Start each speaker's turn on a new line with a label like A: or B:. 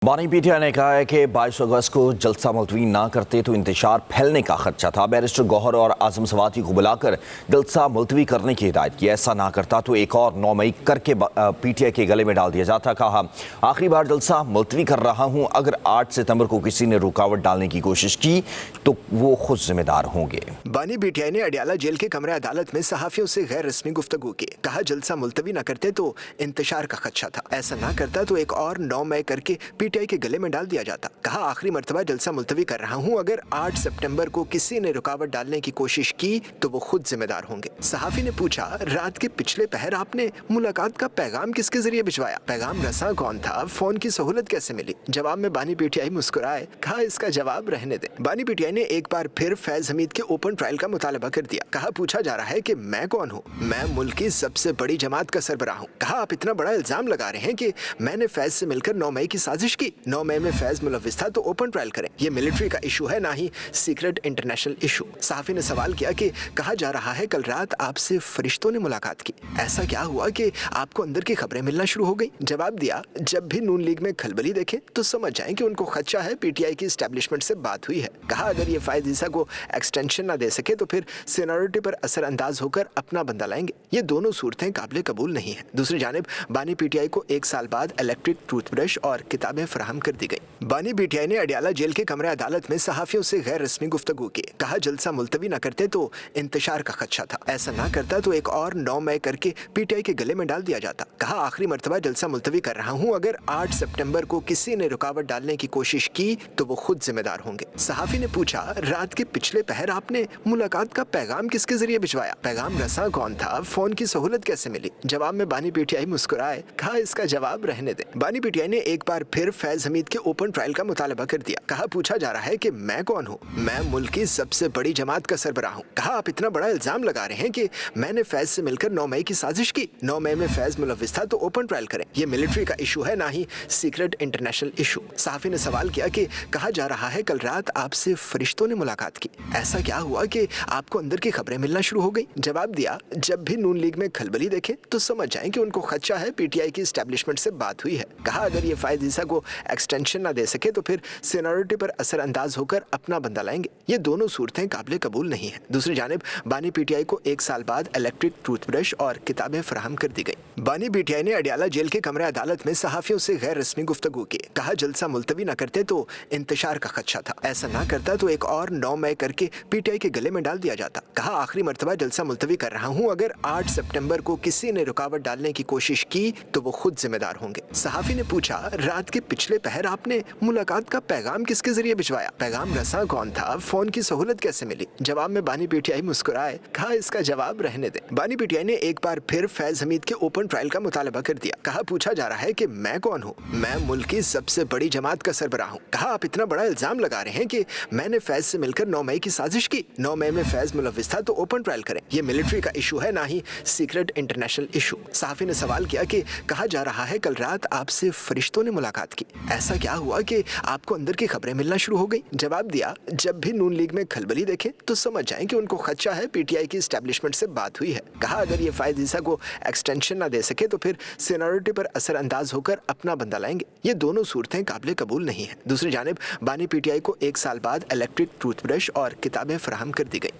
A: बानी पीटीआई ने कहा है कि 22 अगस्त को जलसा मुलतवी ना करते तो इंतशार फैलने का खदशा था। बैरिस्टर गौहर और आजम सवाती को बुलाकर जलसा मुलतवी करने की हिदायत की। ऐसा ना करता तो एक और 9 मई करके पीटीआई के गले में डाल दिया जाता। कहा, आखिरी बार जलसा मुलतवी कर रहा हूँ, अगर 8 सितंबर को किसी ने रुकावट डालने की कोशिश की तो वो खुद जिम्मेदार होंगे।
B: बानी पीटीआई ने अडियाला जेल के कमरे अदालत में सहाफियों से गैर रस्मी गुफ्तगू की। कहा, जलसा मुलतवी न करते तो इंतशार का खदशा था। ऐसा ना करता तो एक और 9 मई करके पीटीआई के गले में डाल दिया जाता। कहा, आखिरी मर्तबा जलसा मुलतवी कर रहा हूँ, अगर 8 सितंबर को किसी ने रुकावट डालने की कोशिश की तो वो खुद जिम्मेदार होंगे। सहाफी ने पूछा, रात के पिछले पहर आपने मुलाकात का पैगाम किसके जरिए भिजवाया? पैगाम रसा कौन था? फोन की सहूलत कैसे मिली? जवाब में बानी पीटीआई मुस्कुराए। कहा, इसका जवाब रहने दे। बानी पीटीआई ने एक बार फिर फैज हमीद के ओपन ट्रायल का मुतालबा कर दिया। कहा, पूछा जा रहा है कि मैं कौन हूँ? मैं मुल्क की सबसे बड़ी जमात का सरबराह हूँ। कहा, आप इतना बड़ा इल्जाम लगा रहे हैं कि मैंने फैज से मिलकर 9 मई की साजिश की। 9 मई में फैज मुलव्विस था तो ओपन ट्रायल करें। ये मिलिट्री का इशू है, ना ही सीक्रेट इंटरनेशनल इशू। सहाफी ने सवाल किया कि कहा जा रहा है कल रात आपसे फरिश्तों ने मुलाकात की, ऐसा क्या हुआ कि आपको अंदर की खबरें मिलना शुरू हो गई? जवाब दिया, जब भी नून लीग में खलबली देखें तो समझ जाएं कि उनको खदशा है पीटीआई की एस्टेब्लिशमेंट से बात हुई है। कहा, अगर ये फायद ईसा को एक्सटेंशन ना दे सके तो फिर सीनियरिटी पर असर अंदाज होकर अपना बंदा लाएंगे। ये दोनों सूरतें काबिल कबूल नहीं है। दूसरी जानिब बानी पीटीआई को 1 साल बाद इलेक्ट्रिक टूथब्रश और किताबें फराहम कर दी गई। बानी पीटीआई ने अडियाला जेल के कमरे अदालत में सहाफियों से गैर रस्मी गुफ्तगू की। कहा, जलसा मुलतवी न करते तो इंतशार का खदशा था। ऐसा ना करता तो एक और 9 मई करके पीटीआई के गले में डाल दिया जाता। कहा, आखिरी मर्तबा जलसा मुलतवी कर रहा हूँ, अगर 8 सितंबर को किसी ने रुकावट डालने की कोशिश की तो वो खुद जिम्मेदार होंगे। सहाफी ने पूछा, रात के पिछले पहर आपने मुलाकात का पैगाम किसके जरिए भिजवाया? पैगाम रसा कौन था? फोन की सहूलत कैसे मिली? जवाब में बानी पीटीआई मुस्कुराए। कहा, इसका जवाब रहने दे। बानी पीटीआई ने एक बार फिर फैज हमीद के ओपन ट्रायल का मुतालबा कर दिया। कहा, पूछा जा रहा है कि मैं कौन हूँ? मैं मुल्क की सबसे बड़ी जमात का सरबराह हूँ। कहा, आप इतना बड़ा इल्जाम लगा रहे हैं कि मैंने फैज से मिलकर 9 मई की साजिश की। 9 मई में फैज मुलव्विस था तो ओपन ट्रायल करें। ये मिलिट्री का इशू है, ना ही सीक्रेट इंटरनेशनल इशू। सहाफी ने सवाल किया कि कहा जा रहा है कल रात आपसे फरिश्तों ने मुलाकात की, ऐसा क्या हुआ कि आपको अंदर की खबरें मिलना शुरू हो गई? जवाब दिया, जब भी नून लीग में खलबली देखें तो समझ जाएं कि उनको खदशा है पीटीआई की एस्टेब्लिशमेंट से बात हुई है। कहा, अगर ये फायद ईसा को एक्सटेंशन ना दे सके तो फिर सीनियरिटी पर असर अंदाज होकर अपना बंदा लाएंगे। ये दोनों सूरतें काबिल कबूल नहीं है। दूसरी जानिब बानी पीटीआई को 1 साल बाद इलेक्ट्रिक टूथब्रश और किताबें फराहम कर दी गई। बानी पीटीआई ने अडियाला जेल के कमरे अदालत में सहाफियों से गैर रस्मी गुफ्तगू की। कहा, जलसा मुलतवी न करते तो इंतशार का खदशा था। ऐसा ना करता तो एक और 9 मई करके पीटीआई के गले में डाल दिया जाता। कहा, आखिरी मर्तबा जलसा मुलतवी कर रहा हूँ, अगर 8 सितंबर को किसी ने रुकावट डालने की कोशिश की तो वो खुद जिम्मेदार होंगे। सहाफी ने पूछा, रात के पिछले पहर आपने मुलाकात का पैगाम किसके जरिए भिजवाया? पैगाम रसा कौन था? फोन की सहूलत कैसे मिली? जवाब में बानी पीटीआई मुस्कुराए। कहा, इसका जवाब रहने दे। बानी पीटीआई ने एक बार फिर फैज हमीद के ओपन ट्रायल का मुतालबा कर दिया। कहा, पूछा जा रहा है कि मैं कौन हूँ? मैं मुल्क की सबसे बड़ी जमात का सरबराह हूँ। कहा, आप इतना बड़ा इल्जाम लगा रहे हैं कि मैंने फैज से मिलकर 9 मई की साजिश की। 9 मई में फैज मुलव्विस था तो ओपन ट्रायल करें। ये मिलिट्री का इशू है, ना ही सीक्रेट इंटरनेशनल इशू। सहाफी ने सवाल किया कि कहा जा रहा है कल रात आपसे फरिश्तों ने मुलाकात की, ऐसा क्या हुआ कि आपको अंदर की खबरें मिलना शुरू हो गई? जवाब दिया, जब भी नून लीग में खलबली देखें तो समझ जाएं कि उनको खदशा है पीटीआई की एस्टेब्लिशमेंट से बात हुई है। कहा, अगर ये फायद ईसा को एक्सटेंशन ना दे सके तो फिर सीनियरिटी पर असर अंदाज होकर अपना बंदा लाएंगे। ये दोनों सूरतें काबिल कबूल नहीं है। दूसरी जानिब बानी पीटीआई को 1 साल बाद इलेक्ट्रिक टूथब्रश और किताबें फराहम कर दी गई।